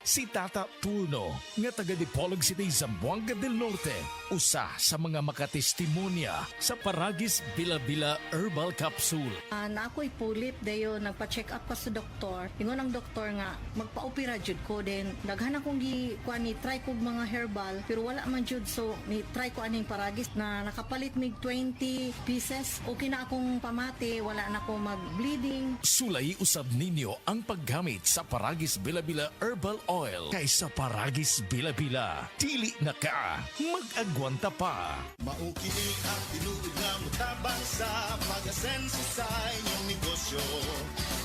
Si Tata Turno, nga taga Dipolog City, Zamboanga del Norte, usa sa mga makatestimonya sa Paragis Bila-Bila Herbal Capsule. Na ako'y pulit dayo nagpa-check up pa sa doktor. Ingon ang doktor nga magpa-opera jud ko din. Daghan akong kuan ni try kog mga herbal pero wala man jud, so ni try ko aning Paragis na nakapalit mig 20 pieces. Okay na akong pamati, wala na ako mag-bleeding. Sulay usab ninyo ang paggamit sa Paragis Bila-Bila Herbal Oil kaysa Paragis Bila-Bila. Dili na ka, mag-agwanta pa. Maukini ang tinuod nga mutabang sa pag-asenso sa inyong negosyo.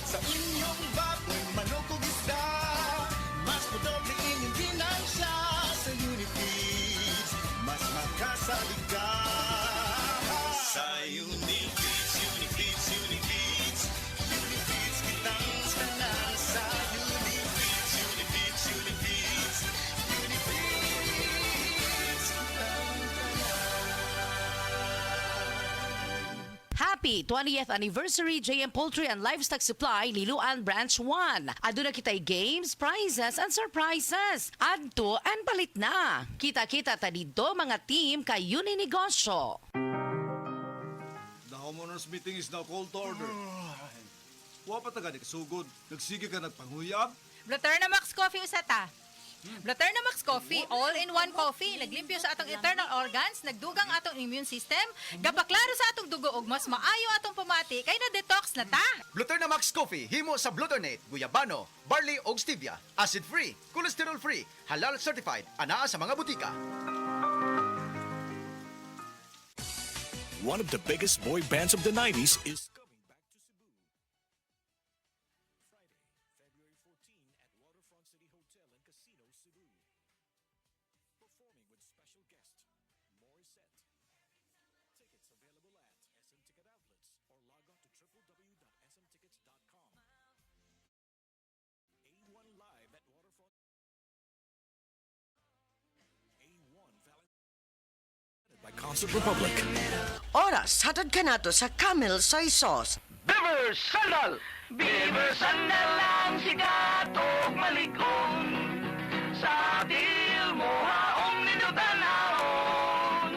Sa inyong baboy, manok o isda, mas madoble inyong ginansya sa Unifeeds. Mas makasalig ka sa Unifeeds, Unifeeds, Unifeeds. Unifeeds kitang tanan sa Unifeeds, Unifeeds, Unifeeds. Unifeeds kitang Happy 20th Anniversary JM Poultry and Livestock Supply, Liloan Branch 1. Aduna kitay games, prizes, and surprises. Adto and palit na. Kita-kita ta dito mga team kay Uninegosyo. The homeowners meeting is now called to order. Wa pa taga sugod. Nagsige ka nagpanguyab. Blaterna Max Coffee usata. Blaterna Max Coffee, all-in-one coffee. Naglimpyo sa atong internal organs, nagdugang atong immune system, gapaklaro sa atong dugo ug mas maayo atong pamati kay na-detox na ta. Bluterna Max Coffee, himo sa Bluternate, guyabano, barley o stevia, acid-free, cholesterol-free, halal certified, anaa sa mga butika. One of the biggest boy bands of the 90s is coming back to Cebu. Friday, February 14 at Waterfront City Hotel and Casino, Cebu. Performing with special guest Morissette. Tickets available at SM Ticket Outlets or log on to www.smtickets.com. A1 Live at Waterfront. A1 by Concert Republic. Oras, hatod ka nato sa Camel Soy Sauce. Beaver Sandal! Beaver Sandal ang sigat og maligong sa til mo haong ninutanahon.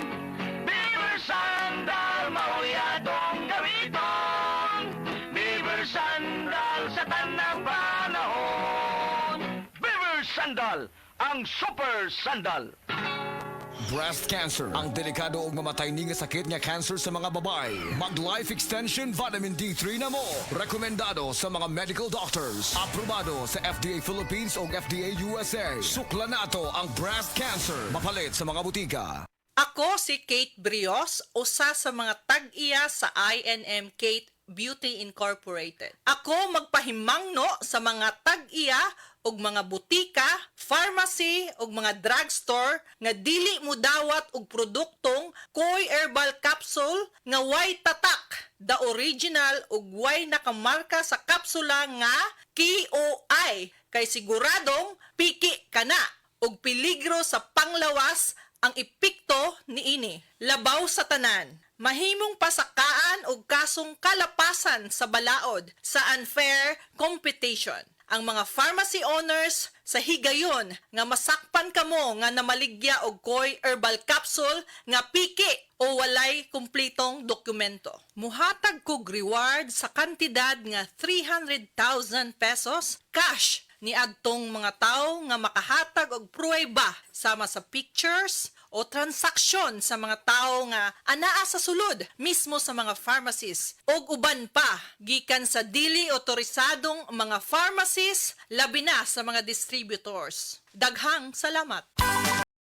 Beaver Sandal mauyadong gamiton. Beaver Sandal sa tanang panahon. Beaver Sandal, ang super sandal. Breast cancer, ang delikado ug mamatay ni nga sakit nga cancer sa mga babae. Mag Life Extension Vitamin D3 na mo. Rekomendado sa mga medical doctors. Aprobado sa FDA Philippines ug FDA USA. Sukla nato ang breast cancer. Mapalit sa mga butika. Ako si Kate Brios, usa sa mga tag-iya sa INM Kate Beauty Incorporated. Ako magpahimangno sa mga tag-iya og mga butika, pharmacy ug mga drugstore nga dili mo dawat og produktong Koy Herbal Capsule nga way tatak, the original ug way nakamarka sa kapsula nga KOI kay siguradong piki kana ug peligro sa panglawas ang epekto niini. Labaw sa tanan, mahimong pasakaan og kasong kalapasan sa balaod sa unfair competition. Ang mga pharmacy owners sa higayon nga masakpan kamo nga namaligya og Koy Herbal Capsule nga piki o walay kumplitong dokumento. Muhatag kog reward sa kantidad nga 300,000 pesos cash ni adtong mga tawo nga makahatag og pruweba sama sa pictures o transaksyon sa mga tao nga anaa sa sulod mismo sa mga pharmacies og uban pa gikan sa dili otorisadong mga pharmacies labi na sa mga distributors. Daghang salamat.